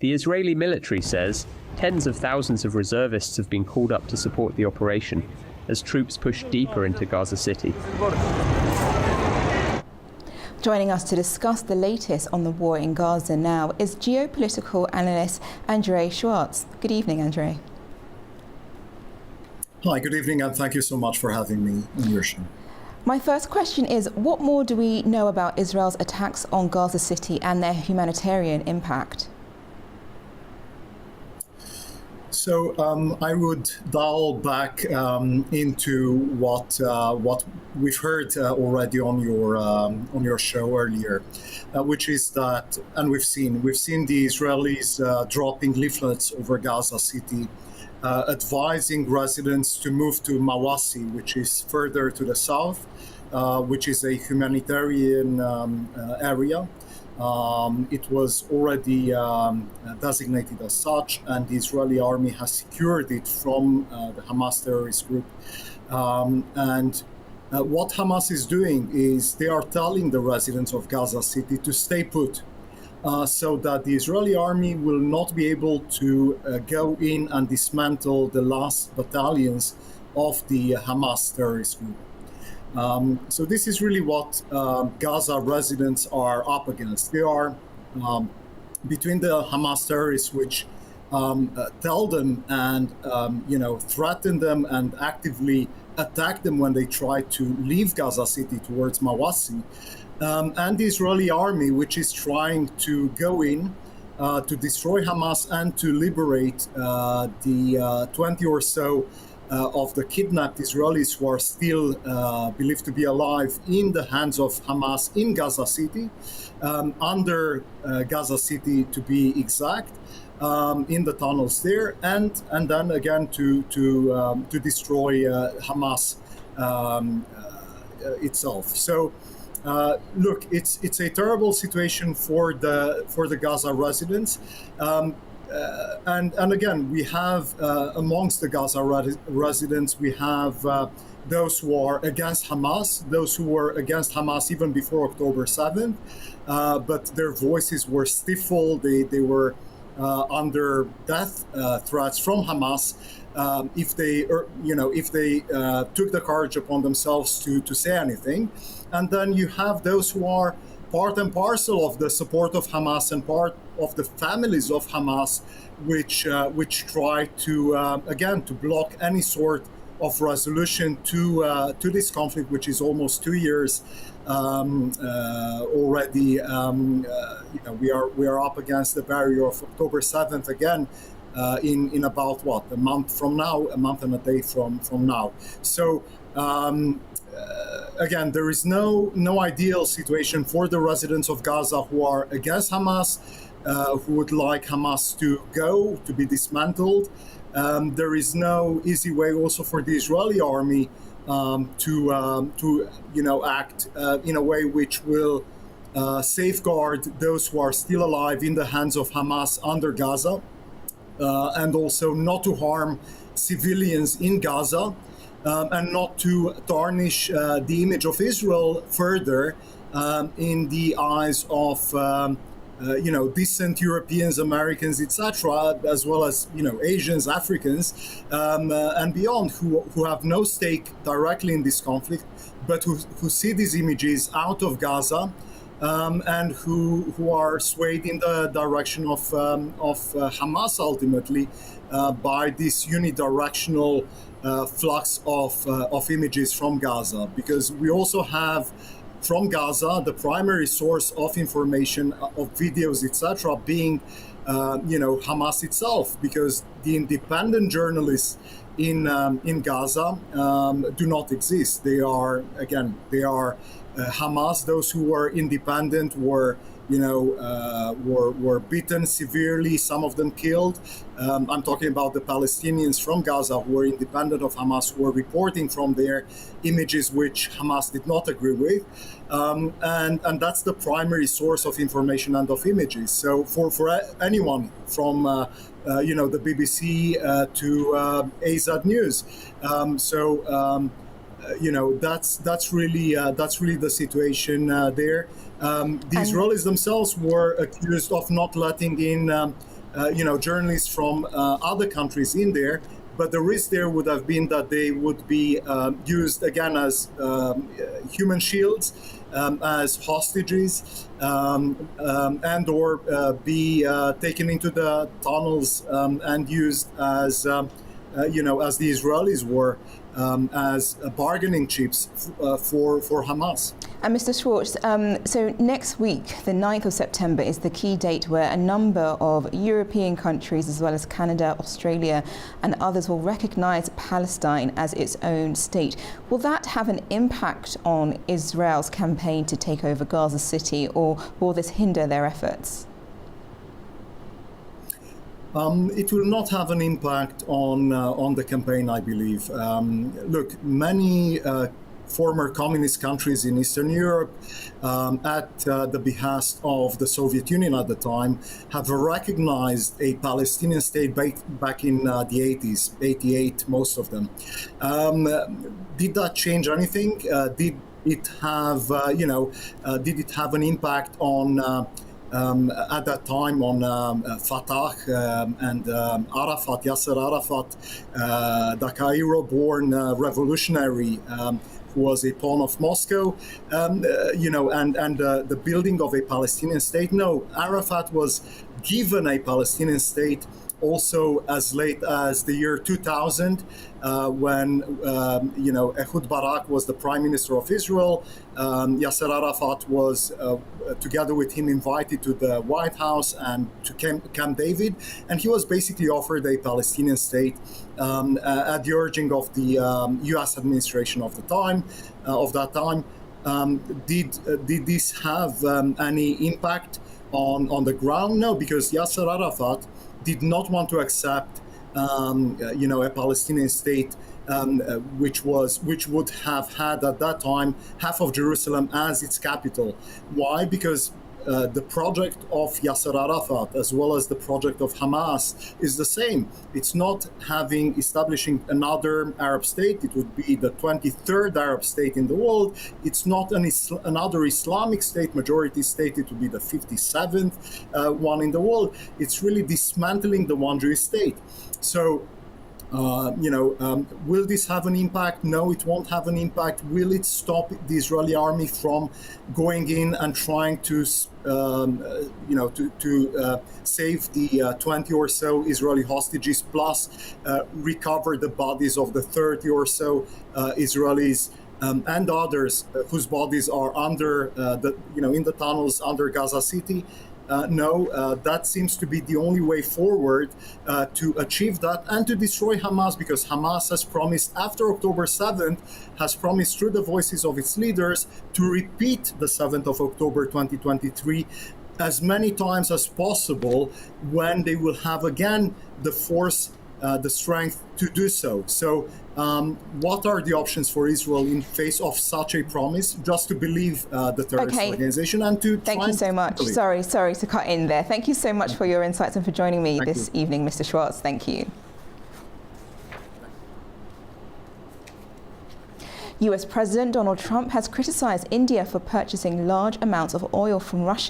The Israeli military says tens of thousands of reservists have been called up to support the operation as troops push deeper into Gaza City. Joining us to discuss the latest on the war in Gaza now is geopolitical analyst Andrei Schwartz. Good evening, Andrei. Hi, good evening, and thank you so much for having me on your show. My first question is, what more do we know about Israel's attacks on Gaza City and their humanitarian impact? So I would dial back into what we've heard already on your show earlier, which is that, and we've seen the Israelis dropping leaflets over Gaza City, advising residents to move to Mawasi, which is further to the south, which is a humanitarian area. It was already designated as such, and the Israeli army has secured it from the Hamas terrorist group. What Hamas is doing is they are telling the residents of Gaza City to stay put, so that the Israeli army will not be able to go in and dismantle the last battalions of the Hamas terrorist group. So this is really what Gaza residents are up against. They are between the Hamas terrorists, which tell them and threaten them and actively attack them when they try to leave Gaza City towards Mawasi, and the Israeli army, which is trying to go in to destroy Hamas and to liberate the 20 or so of the kidnapped Israelis who are still believed to be alive in the hands of Hamas in Gaza City, under Gaza City to be exact, in the tunnels there, and then again to destroy Hamas itself. So look, it's a terrible situation for the Gaza residents. And again, we have amongst the Gaza residents, we have those who are against Hamas, those who were against Hamas even before October 7th, but their voices were stifled. They were under death threats from Hamas if they took the courage upon themselves to say anything. And then you have those who are part and parcel of the support of Hamas and part of the families of Hamas, which try to again to block any sort of resolution to this conflict, which is almost 2 years already. We are up against the barrier of October 7th again in about a month from now, a month and a day from now. So. Again, there is no ideal situation for the residents of Gaza who are against Hamas, who would like Hamas to go, to be dismantled. There is no easy way also for the Israeli army to act in a way which will safeguard those who are still alive in the hands of Hamas under Gaza, and also not to harm civilians in Gaza. And not to tarnish the image of Israel further in the eyes of decent Europeans, Americans, etc., as well as Asians, Africans, and beyond, who have no stake directly in this conflict, but who see these images out of Gaza, and who are swayed in the direction of Hamas ultimately by this unidirectional flux of images from Gaza, because we also have from Gaza the primary source of information, of videos, etc., being Hamas itself, because the independent journalists in Gaza do not exist. They are Hamas. Those who were independent were beaten severely, some of them killed. I'm talking about the Palestinians from Gaza who were independent of Hamas, who were reporting from their images which Hamas did not agree with. And that's the primary source of information and of images. So for anyone from the BBC to AZ News, that's really the situation there. The Israelis themselves were accused of not letting in journalists from other countries in there. But the risk there would have been that they would be used again as human shields, as hostages, and or be taken into the tunnels and used as, as the Israelis were, as bargaining chips for Hamas. And Mr. Schwartz, so next week, the 9th of September, is the key date where a number of European countries, as well as Canada, Australia and others, will recognise Palestine as its own state. Will that have an impact on Israel's campaign to take over Gaza City, or will this hinder their efforts? It will not have an impact on the campaign, I believe. Look, many former communist countries in Eastern Europe, at the behest of the Soviet Union at the time, have recognized a Palestinian state back in the 80s, 88, most of them. Did that change anything? Did it have, did it have an impact on at that time on Fatah and Arafat, Yasser Arafat, the Cairo-born revolutionary who was a pawn of Moscow, and the building of a Palestinian state? No, Arafat was given a Palestinian state also as late as the year 2000, when Ehud Barak was the prime minister of Israel. Yasser Arafat was, together with him, invited to the White House and to Camp David, and he was basically offered a Palestinian state at the urging of the U.S. administration of the time, that time. Did this have any impact on the ground? No, because Yasser Arafat did not want to accept, a Palestinian state, which would have had at that time half of Jerusalem as its capital. Why? Because the project of Yasser Arafat, as well as the project of Hamas, is the same. It's not establishing another Arab state. It would be the 23rd Arab state in the world. It's not another Islamic state, majority state. It would be the 57th one in the world. It's really dismantling the one Jewish state. So, will this have an impact? No, it won't have an impact. Will it stop the Israeli army from going in and trying to, save the 20 or so Israeli hostages, plus recover the bodies of the 30 or so Israelis and others whose bodies are under in the tunnels under Gaza City? No, that seems to be the only way forward to achieve that and to destroy Hamas, because Hamas has promised, after October 7th, has promised through the voices of its leaders to repeat the 7th of October 2023 as many times as possible, when they will have again the force, the strength to do so. So what are the options for Israel in face of such a promise? Just to believe the terrorist organization and to Thank you so much. Sorry to cut in there. Thank you so much for your insights and for joining me this evening, Mr. Schwartz. Thank you. US President Donald Trump has criticized India for purchasing large amounts of oil from Russia